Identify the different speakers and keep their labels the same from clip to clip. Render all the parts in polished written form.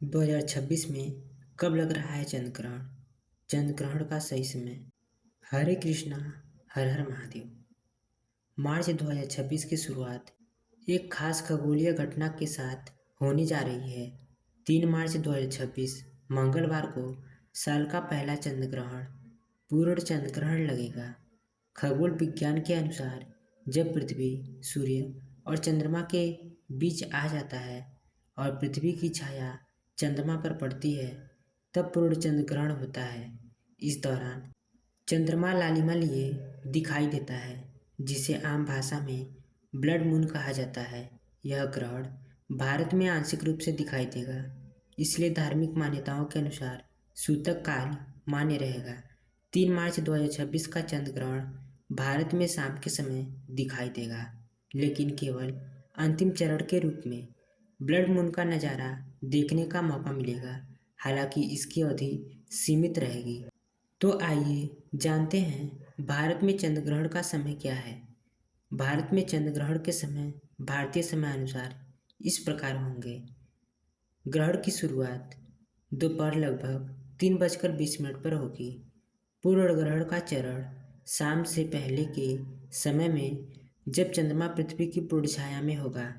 Speaker 1: 2026 में कब लग रहा है चंद्र ग्रहण? चंद्र ग्रहण का सही समय। हरे कृष्णा, हर हर महादेव। मार्च 2026 की शुरुआत एक खास खगोलीय घटना के साथ होने जा रही है। 3 मार्च 2026 मंगलवार को साल का पहला चंद्र ग्रहण, पूर्ण चंद्र ग्रहण लगेगा। खगोल विज्ञान के अनुसार जब पृथ्वी, सूर्य और चंद्रमा के बीच आ जाता है और पृथ्वी की छाया चंद्रमा पर पड़ती है, तब पूर्ण चंद्र ग्रहण होता है। इस दौरान चंद्रमा लालिमा लिए दिखाई देता है, जिसे आम भाषा में ब्लड मून कहा जाता है। यह ग्रहण भारत में आंशिक रूप से दिखाई देगा, इसलिए धार्मिक मान्यताओं के अनुसार सूतक काल मान्य रहेगा। 3 मार्च 2026 का चंद्र ग्रहण भारत में शाम के समय दिखाई देगा, लेकिन केवल अंतिम चरण के रूप में। ब्लड मून का नज़ारा देखने का मौका मिलेगा, हालांकि इसकी अवधि सीमित रहेगी। तो आइए जानते हैं भारत में चंद्र ग्रहण का समय क्या है। भारत में चंद्र ग्रहण के समय भारतीय समय अनुसार इस प्रकार होंगे। ग्रहण की शुरुआत दोपहर लगभग 3:20 पर होगी। पूर्ण ग्रहण का चरण शाम से पहले के समय में, जब चंद्रमा पृथ्वी की पूर्ण छाया में होगा।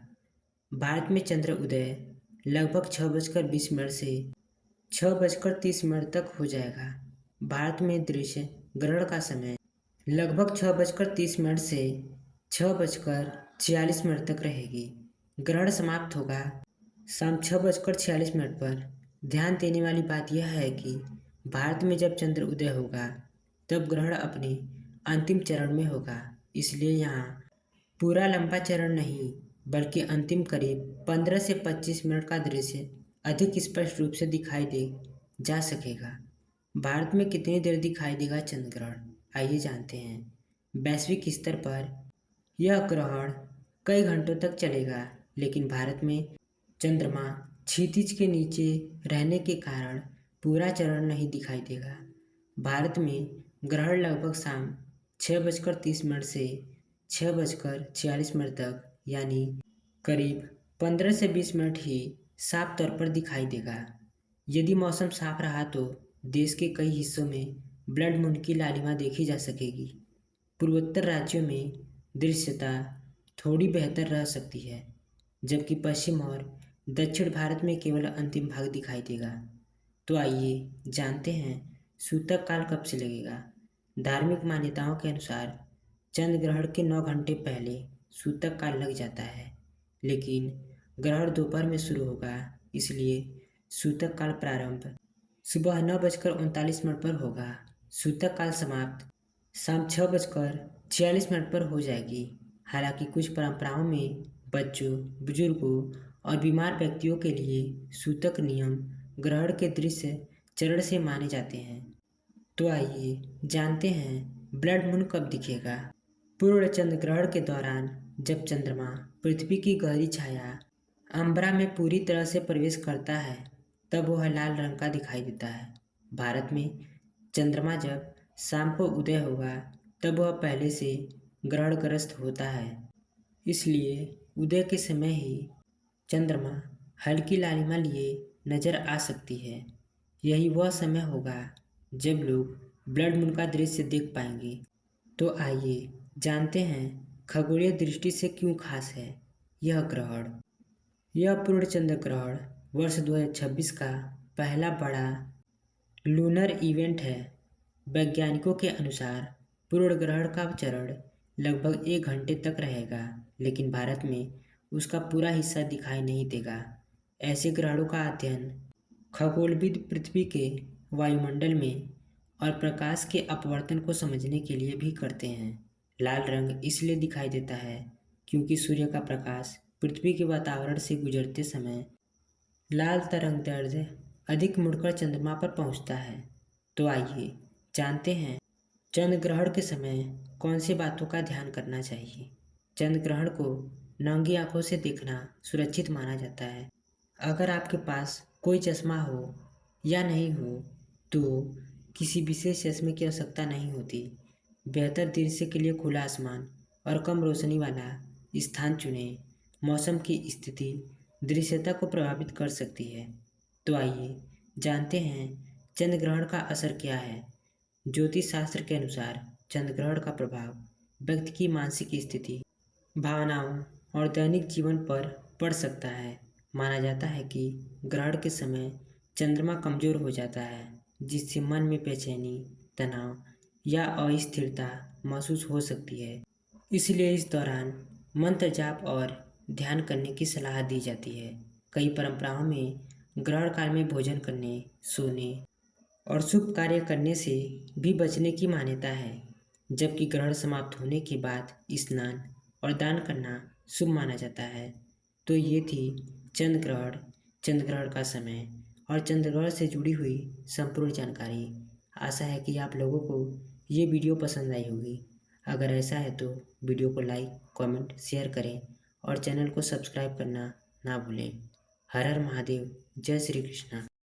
Speaker 1: भारत में चंद्र उदय लगभग 6:20 से 6:30 तक हो जाएगा। भारत में दृश्य ग्रहण का समय लगभग 6:30 से 6:46 तक रहेगी। ग्रहण समाप्त होगा शाम 6:46 पर। ध्यान देने वाली बात यह है कि भारत में जब चंद्र उदय होगा, तब ग्रहण अपने अंतिम चरण में होगा, इसलिए यहाँ पूरा लंबा चरण नहीं, बल्कि अंतिम करीब 15 से 25 मिनट का दृश्य अधिक स्पष्ट रूप से दिखाई दे जा सकेगा। भारत में कितनी देर दिखाई देगा चंद्र ग्रहण, आइए जानते हैं। वैश्विक स्तर पर यह ग्रहण कई घंटों तक चलेगा, लेकिन भारत में चंद्रमा क्षितिज के नीचे रहने के कारण पूरा चरण नहीं दिखाई देगा। भारत में ग्रहण लगभग शाम 6:30 से 6:46 तक, यानी करीब 15 से 20 मिनट ही साफ तौर पर दिखाई देगा। यदि मौसम साफ रहा तो देश के कई हिस्सों में ब्लड मून की लालिमा देखी जा सकेगी। पूर्वोत्तर राज्यों में दृश्यता थोड़ी बेहतर रह सकती है, जबकि पश्चिम और दक्षिण भारत में केवल अंतिम भाग दिखाई देगा। तो आइए जानते हैं सूतक काल कब से लगेगा। धार्मिक मान्यताओं के अनुसार चंद्र ग्रहण के 9 घंटे पहले सूतक काल लग जाता है, लेकिन ग्रहण दोपहर में शुरू होगा, इसलिए सूतक काल प्रारंभ सुबह 9:39 पर होगा। सूतक काल समाप्त शाम 6:46 पर हो जाएगी। हालांकि कुछ परंपराओं में बच्चों, बुजुर्गों और बीमार व्यक्तियों के लिए सूतक नियम ग्रहण के दृश्य चरण से माने जाते हैं। तो आइए जानते हैं ब्लड मून कब दिखेगा। पूर्ण चंद्र ग्रहण के दौरान जब चंद्रमा पृथ्वी की गहरी छाया अंबरा में पूरी तरह से प्रवेश करता है, तब वह लाल रंग का दिखाई देता है। भारत में चंद्रमा जब शाम को उदय होगा, तब वह पहले से ग्रहणग्रस्त होता है, इसलिए उदय के समय ही चंद्रमा हल्की लालिमा लिए नजर आ सकती है। यही वह समय होगा जब लोग ब्लड मून का दृश्य देख पाएंगे। तो आइए जानते हैं खगोलीय दृष्टि से क्यों खास है यह ग्रहण। यह पूर्ण चंद्र ग्रहण वर्ष 2026 का पहला बड़ा लूनर इवेंट है। वैज्ञानिकों के अनुसार पूर्ण ग्रहण का चरण लगभग 1 घंटे तक रहेगा, लेकिन भारत में उसका पूरा हिस्सा दिखाई नहीं देगा। ऐसे ग्रहणों का अध्ययन खगोलविद पृथ्वी के वायुमंडल में और प्रकाश के अपवर्तन को समझने के लिए भी करते हैं। लाल रंग इसलिए दिखाई देता है क्योंकि सूर्य का प्रकाश पृथ्वी के वातावरण से गुजरते समय लाल तरंगदैर्ध्य अधिक मुड़कर चंद्रमा पर पहुंचता है। तो आइए जानते हैं चंद्र ग्रहण के समय कौन सी बातों का ध्यान करना चाहिए। चंद्र ग्रहण को नंगी आंखों से देखना सुरक्षित माना जाता है। अगर आपके पास कोई चश्मा हो या नहीं हो, तो किसी विशेष चश्मे की आवश्यकता नहीं होती। बेहतर दृश्य के लिए खुला आसमान और कम रोशनी वाला स्थान चुनें। मौसम की स्थिति दृश्यता को प्रभावित कर सकती है। तो आइए जानते हैं चंद्र ग्रहण का असर क्या है। ज्योतिष शास्त्र के अनुसार चंद्र ग्रहण का प्रभाव व्यक्ति की मानसिक स्थिति, भावनाओं और दैनिक जीवन पर पड़ सकता है। माना जाता है कि ग्रहण के समय चंद्रमा कमजोर हो जाता है, जिससे मन में बेचैनी, तनाव या अस्थिरता महसूस हो सकती है। इसलिए इस दौरान मंत्र जाप और ध्यान करने की सलाह दी जाती है। कई परंपराओं में ग्रहण काल में भोजन करने, सोने और शुभ कार्य करने से भी बचने की मान्यता है, जबकि ग्रहण समाप्त होने के बाद स्नान और दान करना शुभ माना जाता है। तो ये थी चंद्र ग्रहण, चंद्र ग्रहण का समय और चंद्र ग्रहण से जुड़ी हुई संपूर्ण जानकारी। आशा है कि आप लोगों को ये वीडियो पसंद आई होगी। अगर ऐसा है तो वीडियो को लाइक, कमेंट, शेयर करें और चैनल को सब्सक्राइब करना ना भूलें। हर हर महादेव, जय श्री कृष्णा।